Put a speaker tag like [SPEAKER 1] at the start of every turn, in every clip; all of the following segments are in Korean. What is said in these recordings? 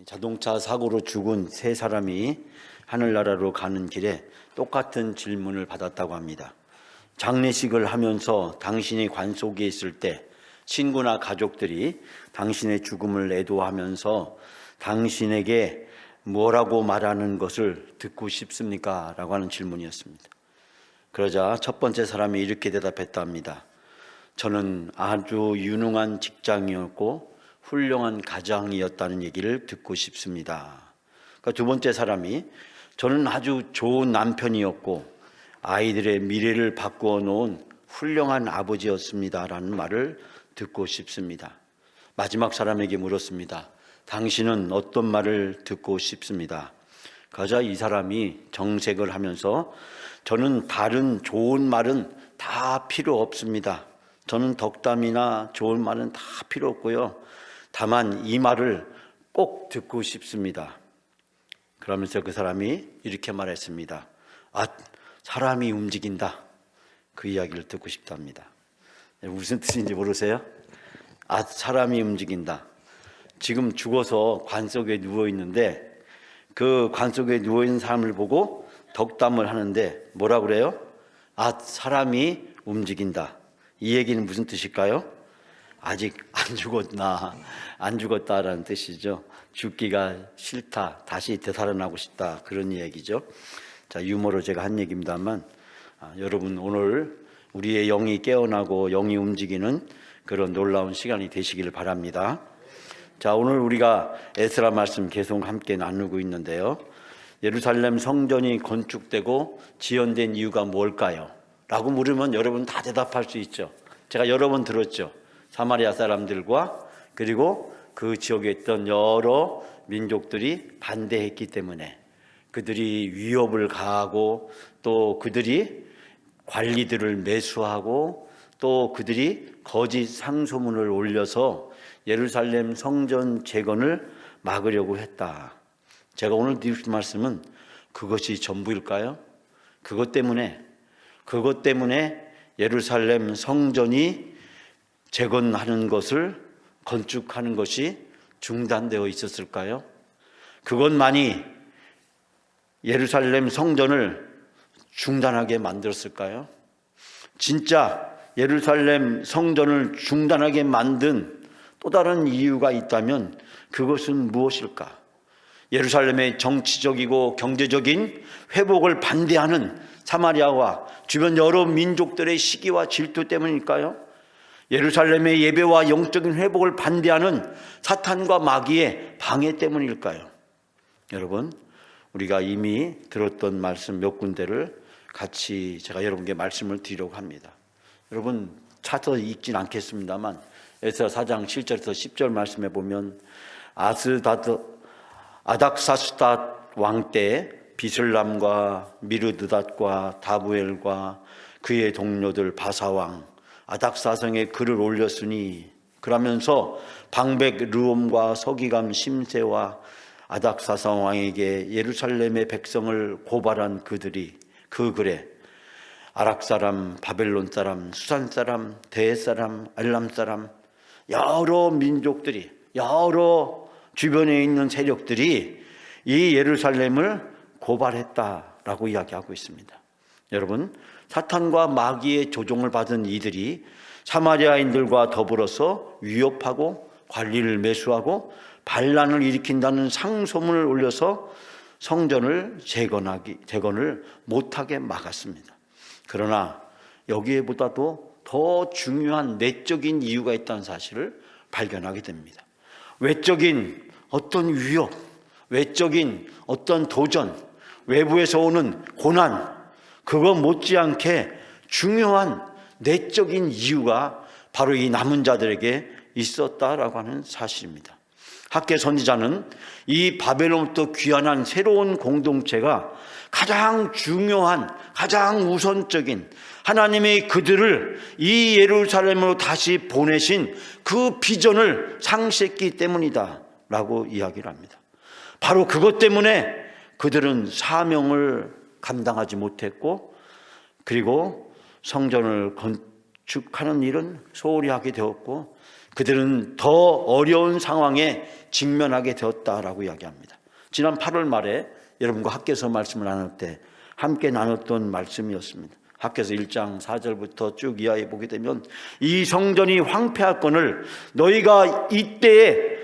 [SPEAKER 1] 자동차 사고로 죽은 세 사람이 하늘나라로 가는 길에 똑같은 질문을 받았다고 합니다. 장례식을 하면서 당신이 관 속에 있을 때 친구나 가족들이 당신의 죽음을 애도하면서 당신에게 뭐라고 말하는 것을 듣고 싶습니까? 라고 하는 질문이었습니다. 그러자 첫 번째 사람이 이렇게 대답했다 합니다. 저는 아주 유능한 직장이었고 훌륭한 가장이었다는 얘기를 듣고 싶습니다. 그러니까 두 번째 사람이 저는 아주 좋은 남편이었고 아이들의 미래를 바꾸어 놓은 훌륭한 아버지였습니다 라는 말을 듣고 싶습니다. 마지막 사람에게 물었습니다. 당신은 어떤 말을 듣고 싶습니다. 그러자 이 사람이 정색을 하면서 저는 다른 좋은 말은 다 필요 없습니다. 저는 덕담이나 좋은 말은 다 필요 없고요. 다만 이 말을 꼭 듣고 싶습니다. 그러면서 그 사람이 이렇게 말했습니다. 사람이 움직인다. 그 이야기를 듣고 싶답니다. 무슨 뜻인지 모르세요? 사람이 움직인다. 지금 죽어서 관 속에 누워 있는데 그 관 속에 누워 있는 사람을 보고 덕담을 하는데 뭐라 그래요? 사람이 움직인다. 이 얘기는 무슨 뜻일까요? 아직 안 죽었다라는 뜻이죠. 죽기가 싫다, 다시 되살아나고 싶다, 그런 얘기죠. 자, 유머로 제가 한 얘기입니다만 여러분 오늘 우리의 영이 깨어나고 영이 움직이는 그런 놀라운 시간이 되시기를 바랍니다. 자, 오늘 우리가 에스라 말씀 계속 함께 나누고 있는데요. 예루살렘 성전이 건축되고 지연된 이유가 뭘까요? 라고 물으면 여러분 다 대답할 수 있죠. 제가 여러 번 들었죠. 사마리아 사람들과 그리고 그 지역에 있던 여러 민족들이 반대했기 때문에 그들이 위협을 가하고 또 그들이 관리들을 매수하고 또 그들이 거짓 상소문을 올려서 예루살렘 성전 재건을 막으려고 했다. 제가 오늘 드릴 말씀은 그것이 전부일까요? 그것 때문에 예루살렘 성전이 재건하는 것을 건축하는 것이 중단되어 있었을까요? 그것만이 예루살렘 성전을 중단하게 만들었을까요? 진짜 예루살렘 성전을 중단하게 만든 또 다른 이유가 있다면 그것은 무엇일까? 예루살렘의 정치적이고 경제적인 회복을 반대하는 사마리아와 주변 여러 민족들의 시기와 질투 때문일까요? 예루살렘의 예배와 영적인 회복을 반대하는 사탄과 마귀의 방해 때문일까요? 여러분, 우리가 이미 들었던 말씀 몇 군데를 같이 제가 여러분께 말씀을 드리려고 합니다. 여러분 차서 읽진 않겠습니다만 에스라 4장 7절에서 10절 말씀에 보면 아닥사스다 왕 때 비슬람과 미르드닷과 다부엘과 그의 동료들 바사왕 아닥사성에 글을 올렸으니 그러면서 방백 르옴과 서기감 심세와 아닥사성 왕에게 예루살렘의 백성을 고발한 그들이 그 글에 아락 사람, 바벨론 사람, 수산 사람, 대 사람, 알람 사람 여러 민족들이 여러 주변에 있는 세력들이 이 예루살렘을 고발했다라고 이야기하고 있습니다. 여러분, 사탄과 마귀의 조종을 받은 이들이 사마리아인들과 더불어서 위협하고 관리를 매수하고 반란을 일으킨다는 상소문을 올려서 성전을 재건을 못하게 막았습니다. 그러나 여기에보다도 더 중요한 내적인 이유가 있다는 사실을 발견하게 됩니다. 외적인 어떤 위협, 외적인 어떤 도전, 외부에서 오는 고난, 그거 못지않게 중요한 내적인 이유가 바로 이 남은 자들에게 있었다라고 하는 사실입니다. 학개 선지자는 이 바벨론부터 귀환한 새로운 공동체가 가장 중요한, 가장 우선적인 하나님의 그들을 이 예루살렘으로 다시 보내신 그 비전을 상실했기 때문이다 라고 이야기를 합니다. 바로 그것 때문에 그들은 사명을 감당하지 못했고 그리고 성전을 건축하는 일은 소홀히 하게 되었고 그들은 더 어려운 상황에 직면하게 되었다라고 이야기합니다. 지난 8월 말에 여러분과 학교에서 말씀을 나눌 때 함께 나눴던 말씀이었습니다. 학교에서 1장 4절부터 쭉 이하에 보게 되면 이 성전이 황폐하거늘 너희가 이때에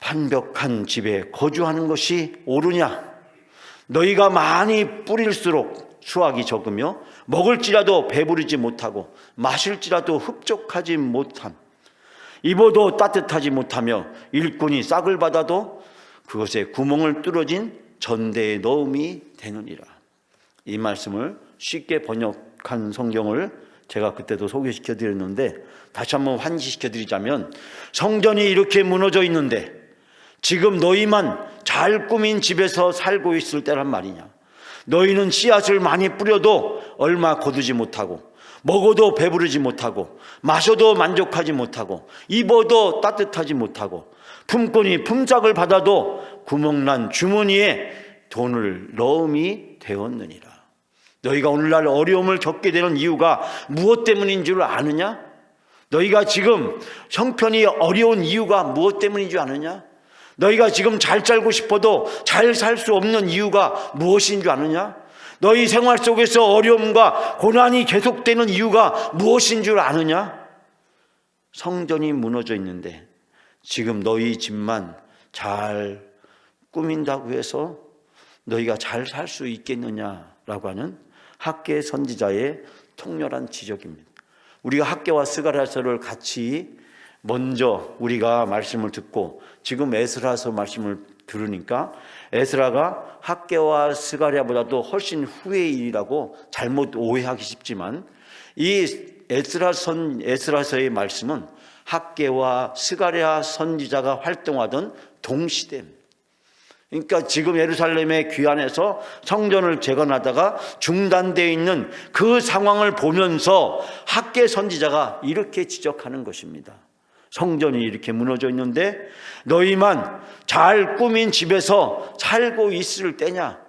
[SPEAKER 1] 반벽한 집에 거주하는 것이 옳으냐? 너희가 많이 뿌릴수록 수확이 적으며 먹을지라도 배부르지 못하고 마실지라도 흡족하지 못함, 입어도 따뜻하지 못하며 일꾼이 싹을 받아도 그것에 구멍을 뚫어진 전대에 넣음이 되느니라. 이 말씀을 쉽게 번역한 성경을 제가 그때도 소개시켜 드렸는데 다시 한번 환기시켜 드리자면, 성전이 이렇게 무너져 있는데 지금 너희만 잘 꾸민 집에서 살고 있을 때란 말이냐. 너희는 씨앗을 많이 뿌려도 얼마 거두지 못하고 먹어도 배부르지 못하고 마셔도 만족하지 못하고 입어도 따뜻하지 못하고 품꾼이 품삯을 받아도 구멍난 주머니에 돈을 넣음이 되었느니라. 너희가 오늘날 어려움을 겪게 되는 이유가 무엇 때문인 줄 아느냐? 너희가 지금 형편이 어려운 이유가 무엇 때문인 줄 아느냐? 너희가 지금 잘 살고 싶어도 잘 살 수 없는 이유가 무엇인 줄 아느냐? 너희 생활 속에서 어려움과 고난이 계속되는 이유가 무엇인 줄 아느냐? 성전이 무너져 있는데 지금 너희 집만 잘 꾸민다고 해서 너희가 잘 살 수 있겠느냐라고 하는 학계 선지자의 통렬한 지적입니다. 우리가 학계와 스가랴서를 같이 먼저 우리가 말씀을 듣고 지금 에스라서 말씀을 들으니까 에스라가 학계와 스가랴보다도 훨씬 후의 일이라고 잘못 오해하기 쉽지만, 이 에스라서의 말씀은 학계와 스가랴 선지자가 활동하던 동시대입니다. 그러니까 지금 예루살렘의 귀환에서 성전을 재건하다가 중단되어 있는 그 상황을 보면서 학계 선지자가 이렇게 지적하는 것입니다. 성전이 이렇게 무너져 있는데 너희만 잘 꾸민 집에서 살고 있을 때냐?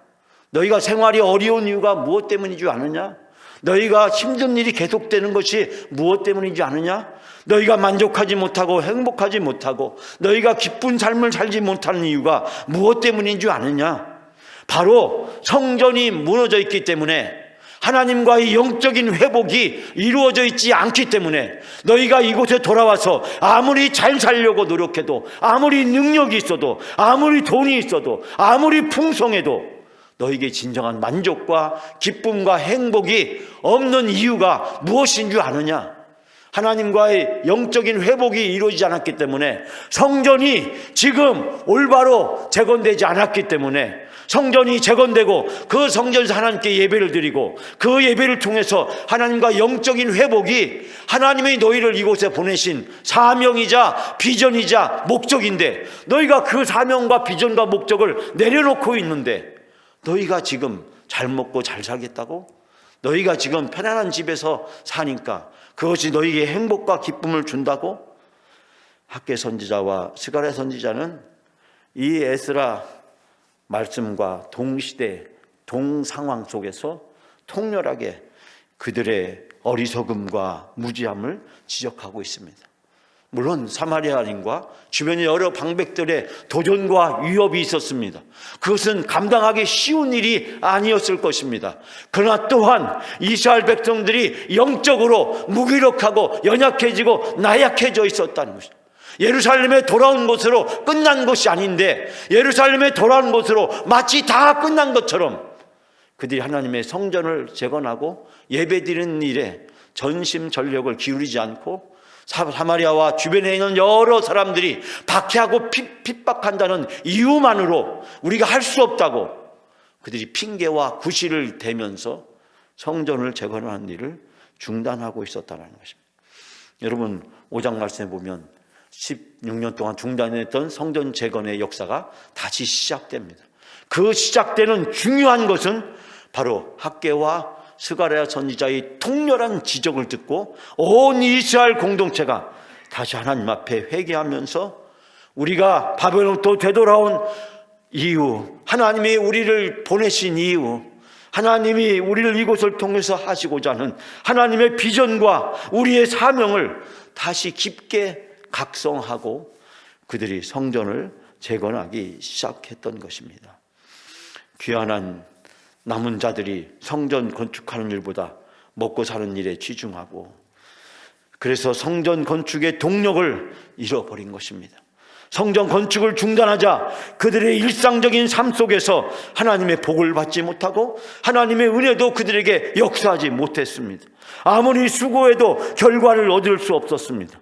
[SPEAKER 1] 너희가 생활이 어려운 이유가 무엇 때문인 줄 아느냐? 너희가 힘든 일이 계속되는 것이 무엇 때문인 줄 아느냐? 너희가 만족하지 못하고 행복하지 못하고 너희가 기쁜 삶을 살지 못하는 이유가 무엇 때문인 줄 아느냐? 바로 성전이 무너져 있기 때문에, 하나님과의 영적인 회복이 이루어져 있지 않기 때문에 너희가 이곳에 돌아와서 아무리 잘 살려고 노력해도, 아무리 능력이 있어도, 아무리 돈이 있어도, 아무리 풍성해도 너희에게 진정한 만족과 기쁨과 행복이 없는 이유가 무엇인 줄 아느냐? 하나님과의 영적인 회복이 이루어지지 않았기 때문에, 성전이 지금 올바로 재건되지 않았기 때문에, 성전이 재건되고 그 성전에서 하나님께 예배를 드리고 그 예배를 통해서 하나님과 영적인 회복이 하나님의 너희를 이곳에 보내신 사명이자 비전이자 목적인데, 너희가 그 사명과 비전과 목적을 내려놓고 있는데 너희가 지금 잘 먹고 잘 살겠다고? 너희가 지금 편안한 집에서 사니까 그것이 너희에게 행복과 기쁨을 준다고? 학계 선지자와 스가랴 선지자는 이 에스라 말씀과 동시대 동상황 속에서 통렬하게 그들의 어리석음과 무지함을 지적하고 있습니다. 물론 사마리아인과 주변의 여러 방백들의 도전과 위협이 있었습니다. 그것은 감당하기 쉬운 일이 아니었을 것입니다. 그러나 또한 이스라엘 백성들이 영적으로 무기력하고 연약해지고 나약해져 있었다는 것입니다. 예루살렘에 돌아온 것으로 끝난 것이 아닌데, 예루살렘에 돌아온 것으로 마치 다 끝난 것처럼 그들이 하나님의 성전을 재건하고 예배드리는 일에 전심전력을 기울이지 않고, 사마리아와 주변에 있는 여러 사람들이 박해하고 핍박한다는 이유만으로 우리가 할 수 없다고 그들이 핑계와 구실을 대면서 성전을 재건하는 일을 중단하고 있었다는 것입니다. 여러분, 5장 말씀에 보면 16년 동안 중단했던 성전 재건의 역사가 다시 시작됩니다. 그 시작되는 중요한 것은 바로 학계와 스가랴 선지자의 통렬한 지적을 듣고 온 이스라엘 공동체가 다시 하나님 앞에 회개하면서 우리가 바벨론부터 되돌아온 이유, 하나님이 우리를 보내신 이유, 하나님이 우리를 이곳을 통해서 하시고자 하는 하나님의 비전과 우리의 사명을 다시 깊게 각성하고 그들이 성전을 재건하기 시작했던 것입니다. 귀환한 남은 자들이 성전 건축하는 일보다 먹고 사는 일에 치중하고, 그래서 성전 건축의 동력을 잃어버린 것입니다. 성전 건축을 중단하자 그들의 일상적인 삶 속에서 하나님의 복을 받지 못하고 하나님의 은혜도 그들에게 역사하지 못했습니다. 아무리 수고해도 결과를 얻을 수 없었습니다.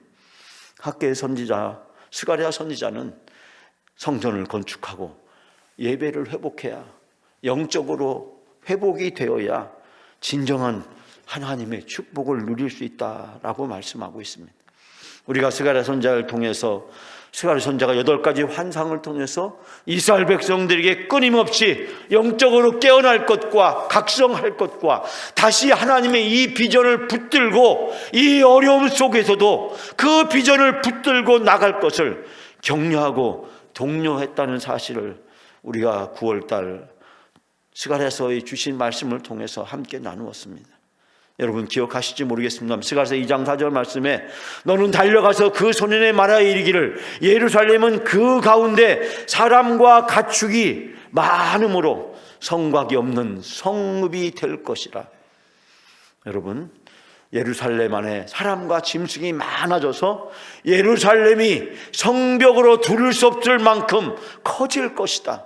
[SPEAKER 1] 학개의 선지자 스가랴 선지자는 성전을 건축하고 예배를 회복해야, 영적으로 회복이 되어야 진정한 하나님의 축복을 누릴 수 있다라고 말씀하고 있습니다. 우리가 스가랴 선지자를 통해서, 스가랴 선지자가 8가지 환상을 통해서 이스라엘 백성들에게 끊임없이 영적으로 깨어날 것과 각성할 것과 다시 하나님의 이 비전을 붙들고 이 어려움 속에서도 그 비전을 붙들고 나갈 것을 격려하고 독려했다는 사실을 우리가 9월달 스가랴서에 주신 말씀을 통해서 함께 나누었습니다. 여러분 기억하실지 모르겠습니다. 스가랴서 2장 4절 말씀에 너는 달려가서 그 소년의 말하여 이르기를 예루살렘은 그 가운데 사람과 가축이 많음으로 성곽이 없는 성읍이 될 것이라. 여러분, 예루살렘 안에 사람과 짐승이 많아져서 예루살렘이 성벽으로 두를 수 없을 만큼 커질 것이다.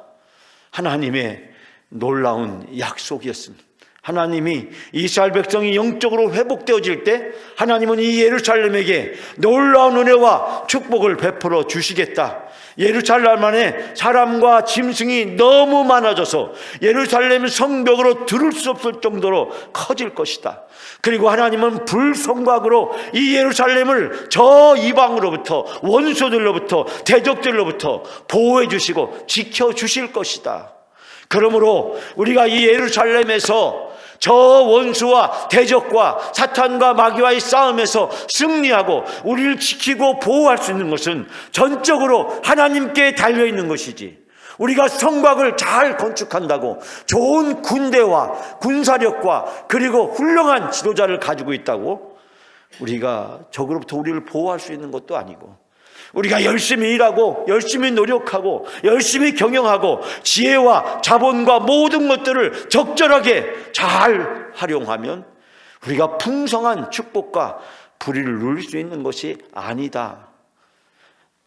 [SPEAKER 1] 하나님의 놀라운 약속이었습니다. 하나님이 이스라엘 백성이 영적으로 회복되어질 때 하나님은 이 예루살렘에게 놀라운 은혜와 축복을 베풀어 주시겠다. 예루살렘 안에 사람과 짐승이 너무 많아져서 예루살렘 성벽으로 들을 수 없을 정도로 커질 것이다. 그리고 하나님은 불성곽으로 이 예루살렘을 저 이방으로부터, 원수들로부터, 대적들로부터 보호해 주시고 지켜 주실 것이다. 그러므로 우리가 이 예루살렘에서 저 원수와 대적과 사탄과 마귀와의 싸움에서 승리하고 우리를 지키고 보호할 수 있는 것은 전적으로 하나님께 달려있는 것이지, 우리가 성곽을 잘 건축한다고 좋은 군대와 군사력과 그리고 훌륭한 지도자를 가지고 있다고 우리가 적으로부터 우리를 보호할 수 있는 것도 아니고, 우리가 열심히 일하고 열심히 노력하고 열심히 경영하고 지혜와 자본과 모든 것들을 적절하게 잘 활용하면 우리가 풍성한 축복과 불의를 누릴 수 있는 것이 아니다.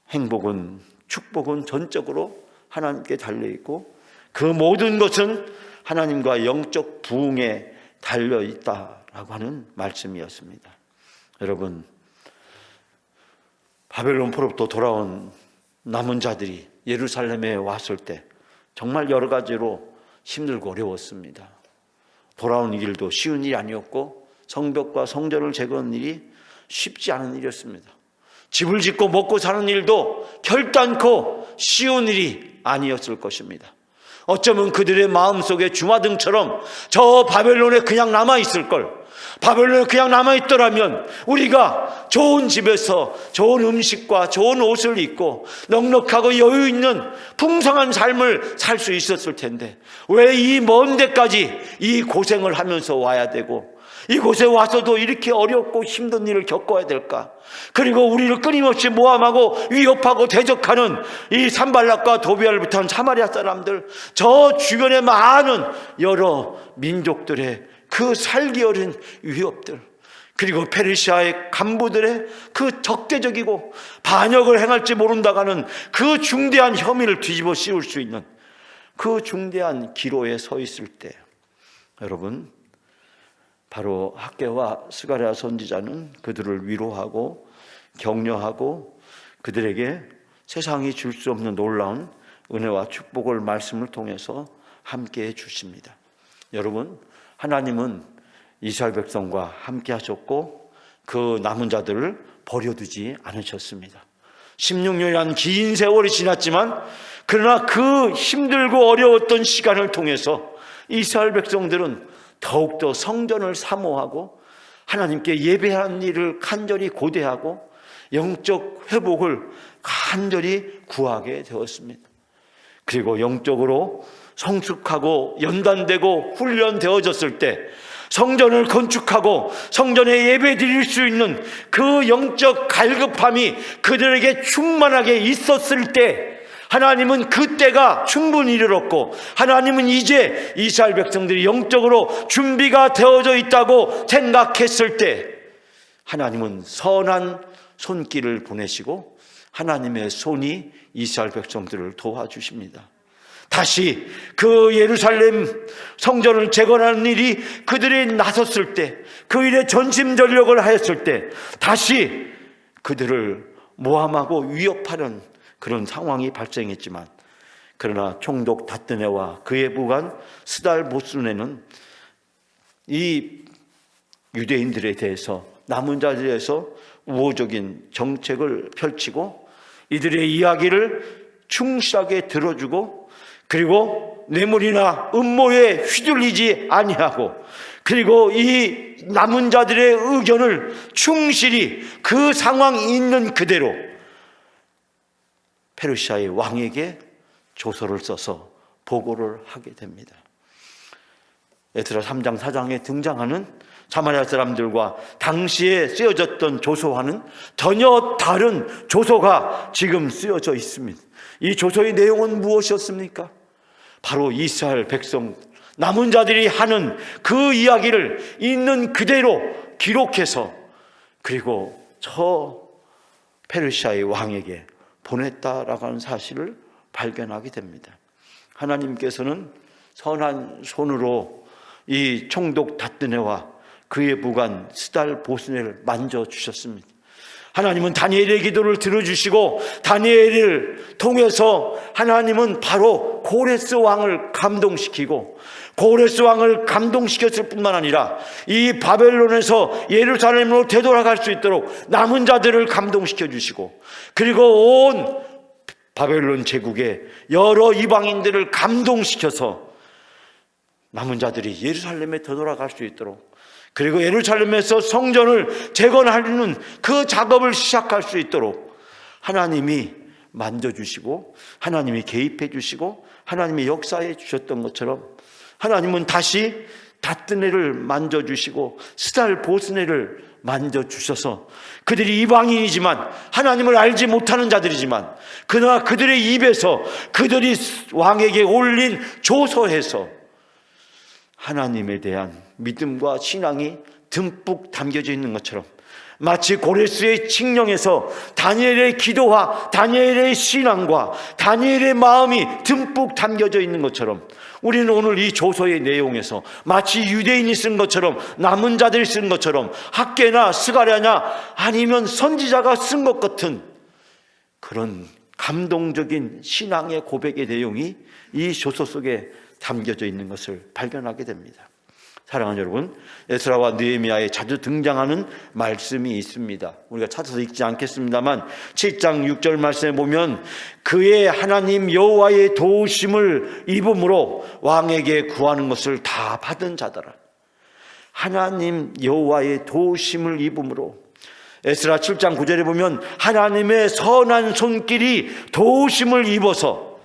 [SPEAKER 1] 행복은, 축복은 전적으로 하나님께 달려있고 그 모든 것은 하나님과 영적 부흥에 달려있다라고 하는 말씀이었습니다. 여러분, 바벨론 포로부터 돌아온 남은 자들이 예루살렘에 왔을 때 정말 여러 가지로 힘들고 어려웠습니다. 돌아온 길도 쉬운 일이 아니었고 성벽과 성전을 재건하는 일이 쉽지 않은 일이었습니다. 집을 짓고 먹고 사는 일도 결단코 쉬운 일이 아니었을 것입니다. 어쩌면 그들의 마음속에 주마등처럼 저 바벨론에 그냥 남아있을 걸, 바벨론에 그냥 남아있더라면 우리가 좋은 집에서 좋은 음식과 좋은 옷을 입고 넉넉하고 여유 있는 풍성한 삶을 살 수 있었을 텐데 왜 이 먼 데까지 이 고생을 하면서 와야 되고 이곳에 와서도 이렇게 어렵고 힘든 일을 겪어야 될까? 그리고 우리를 끊임없이 모함하고 위협하고 대적하는 이 산발락과 도비아를 비롯한 사마리아 사람들, 저 주변에 많은 여러 민족들의 그 살기 어린 위협들, 그리고 페르시아의 간부들의 그 적대적이고 반역을 행할지 모른다가는 그 중대한 혐의를 뒤집어 씌울 수 있는 그 중대한 기로에 서 있을 때, 여러분, 바로 학개와 스가랴 선지자는 그들을 위로하고 격려하고 그들에게 세상이 줄 수 없는 놀라운 은혜와 축복을 말씀을 통해서 함께 해 주십니다. 여러분, 하나님은 이스라엘 백성과 함께 하셨고 그 남은 자들을 버려두지 않으셨습니다. 16년이라는 긴 세월이 지났지만 그러나 그 힘들고 어려웠던 시간을 통해서 이스라엘 백성들은 더욱더 성전을 사모하고 하나님께 예배하는 일을 간절히 고대하고 영적 회복을 간절히 구하게 되었습니다. 그리고 영적으로 성숙하고 연단되고 훈련되어졌을 때 성전을 건축하고 성전에 예배 드릴 수 있는 그 영적 갈급함이 그들에게 충만하게 있었을 때, 하나님은 그때가 충분히 이르렀고, 하나님은 이제 이스라엘 백성들이 영적으로 준비가 되어져 있다고 생각했을 때, 하나님은 선한 손길을 보내시고 하나님의 손이 이스라엘 백성들을 도와주십니다. 다시 그 예루살렘 성전을 재건하는 일이 그들이 나섰을 때, 그 일에 전심전력을 하였을 때, 다시 그들을 모함하고 위협하는 그런 상황이 발생했지만, 그러나 총독 다뜨네와 그의 부관 스달보스네는 이 유대인들에 대해서, 남은 자들에 대해서 우호적인 정책을 펼치고 이들의 이야기를 충실하게 들어주고, 그리고 뇌물이나 음모에 휘둘리지 아니하고, 그리고 이 남은 자들의 의견을 충실히 그 상황이 있는 그대로 페르시아의 왕에게 조서를 써서 보고를 하게 됩니다. 에스라 3장 4장에 등장하는 사마리아 사람들과 당시에 쓰여졌던 조서와는 전혀 다른 조서가 지금 쓰여져 있습니다. 이 조서의 내용은 무엇이었습니까? 바로 이스라엘 백성, 남은 자들이 하는 그 이야기를 있는 그대로 기록해서, 그리고 저 페르시아의 왕에게 보냈다라고 하는 사실을 발견하게 됩니다. 하나님께서는 선한 손으로 이 총독 다뜨네와 그의 부관 스달보스네를 만져주셨습니다. 하나님은 다니엘의 기도를 들어주시고, 다니엘을 통해서 하나님은 바로 고레스 왕을 감동시키고, 고레스 왕을 감동시켰을 뿐만 아니라 이 바벨론에서 예루살렘으로 되돌아갈 수 있도록 남은 자들을 감동시켜 주시고, 그리고 온 바벨론 제국의 여러 이방인들을 감동시켜서 남은 자들이 예루살렘에 되돌아갈 수 있도록, 그리고 예루살렘에서 성전을 재건하려는 그 작업을 시작할 수 있도록 하나님이 만져주시고, 하나님이 개입해 주시고, 하나님이 역사해 주셨던 것처럼, 하나님은 다시 다뜨네를 만져주시고 스달보스네를 만져주셔서, 그들이 이방인이지만 하나님을 알지 못하는 자들이지만, 그러나 그들의 입에서 그들이 왕에게 올린 조서에서 하나님에 대한 믿음과 신앙이 듬뿍 담겨져 있는 것처럼, 마치 고레스의 칙령에서 다니엘의 기도와 다니엘의 신앙과 다니엘의 마음이 듬뿍 담겨져 있는 것처럼, 우리는 오늘 이 조서의 내용에서 마치 유대인이 쓴 것처럼, 남은 자들이 쓴 것처럼, 학계나 스가랴나 아니면 선지자가 쓴 것 같은 그런 감동적인 신앙의 고백의 내용이 이 조서 속에 담겨져 있는 것을 발견하게 됩니다. 사랑하는 여러분, 에스라와 느헤미야에 자주 등장하는 말씀이 있습니다. 우리가 찾아서 읽지 않겠습니다만 7장 6절 말씀에 보면, 그의 하나님 여호와의 도우심을 입음으로 왕에게 구하는 것을 다 받은 자더라. 하나님 여호와의 도우심을 입음으로, 에스라 7장 9절에 보면 하나님의 선한 손길이 도우심을 입어서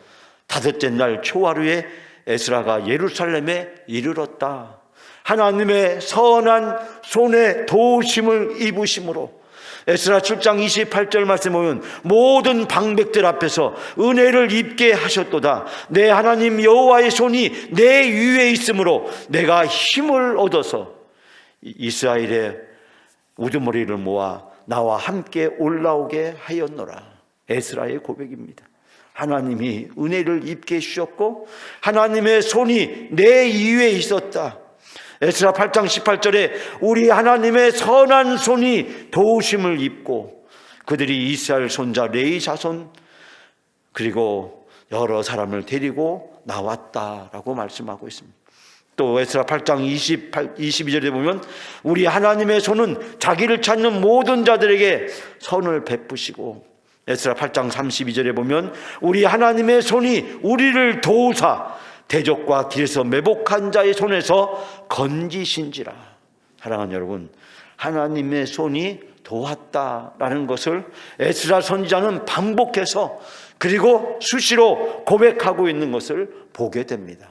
[SPEAKER 1] 다섯째 날 초하루에 에스라가 예루살렘에 이르렀다. 하나님의 선한 손에 도우심을 입으심으로, 에스라 7장 28절 말씀에 보면 모든 방백들 앞에서 은혜를 입게 하셨도다. 내 하나님 여호와의 손이 내 위에 있으므로 내가 힘을 얻어서 이스라엘의 우두머리를 모아 나와 함께 올라오게 하였노라. 에스라의 고백입니다. 하나님이 은혜를 입게 해주셨고 하나님의 손이 내 위에 있었다. 에스라 8장 18절에 우리 하나님의 선한 손이 도우심을 입고 그들이 이스라엘 손자 레위 자손 그리고 여러 사람을 데리고 나왔다라고 말씀하고 있습니다. 또 에스라 8장 22절에 보면 우리 하나님의 손은 자기를 찾는 모든 자들에게 선을 베푸시고, 에스라 8장 32절에 보면 우리 하나님의 손이 우리를 도우사 대적과 길에서 매복한 자의 손에서 건지신지라. 사랑하는 여러분, 하나님의 손이 도왔다라는 것을 에스라 선지자는 반복해서 그리고 수시로 고백하고 있는 것을 보게 됩니다.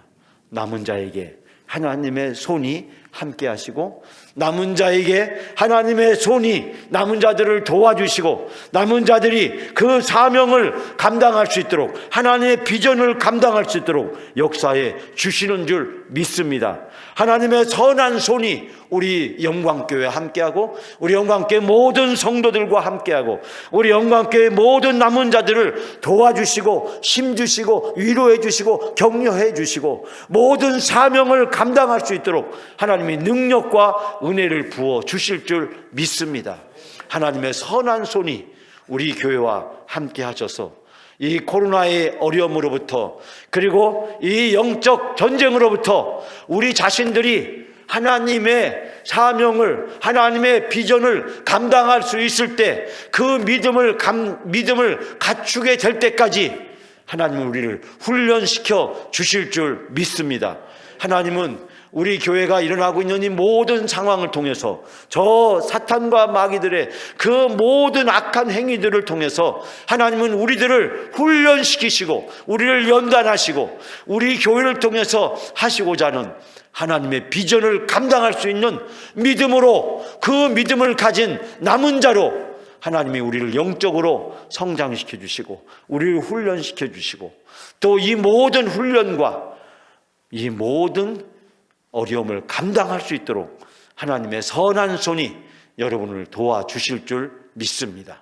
[SPEAKER 1] 남은 자에게 하나님의 손이 함께 하시고, 남은 자에게 하나님의 손이 남은 자들을 도와주시고, 남은 자들이 그 사명을 감당할 수 있도록, 하나님의 비전을 감당할 수 있도록 역사해 주시는 줄 믿습니다. 하나님의 선한 손이 우리 영광교회와 함께하고, 우리 영광교회 모든 성도들과 함께하고, 우리 영광교회 모든 남은 자들을 도와주시고 힘주시고 위로해 주시고 격려해 주시고, 모든 사명을 감당할 수 있도록 하나님이 능력과 은혜를 부어 주실 줄 믿습니다. 하나님의 선한 손이 우리 교회와 함께 하셔서 이 코로나의 어려움으로부터, 그리고 이 영적 전쟁으로부터 우리 자신들이 하나님의 사명을, 하나님의 비전을 감당할 수 있을 때, 그 믿음을 갖추게 될 때까지 하나님은 우리를 훈련시켜 주실 줄 믿습니다. 하나님은 우리 교회가 일어나고 있는 이 모든 상황을 통해서, 저 사탄과 마귀들의 그 모든 악한 행위들을 통해서 하나님은 우리들을 훈련시키시고 우리를 연단하시고 우리 교회를 통해서 하시고자 하는 하나님의 비전을 감당할 수 있는 믿음으로, 그 믿음을 가진 남은 자로 하나님이 우리를 영적으로 성장시켜 주시고 우리를 훈련시켜 주시고, 또 이 모든 훈련과 이 모든 어려움을 감당할 수 있도록 하나님의 선한 손이 여러분을 도와주실 줄 믿습니다.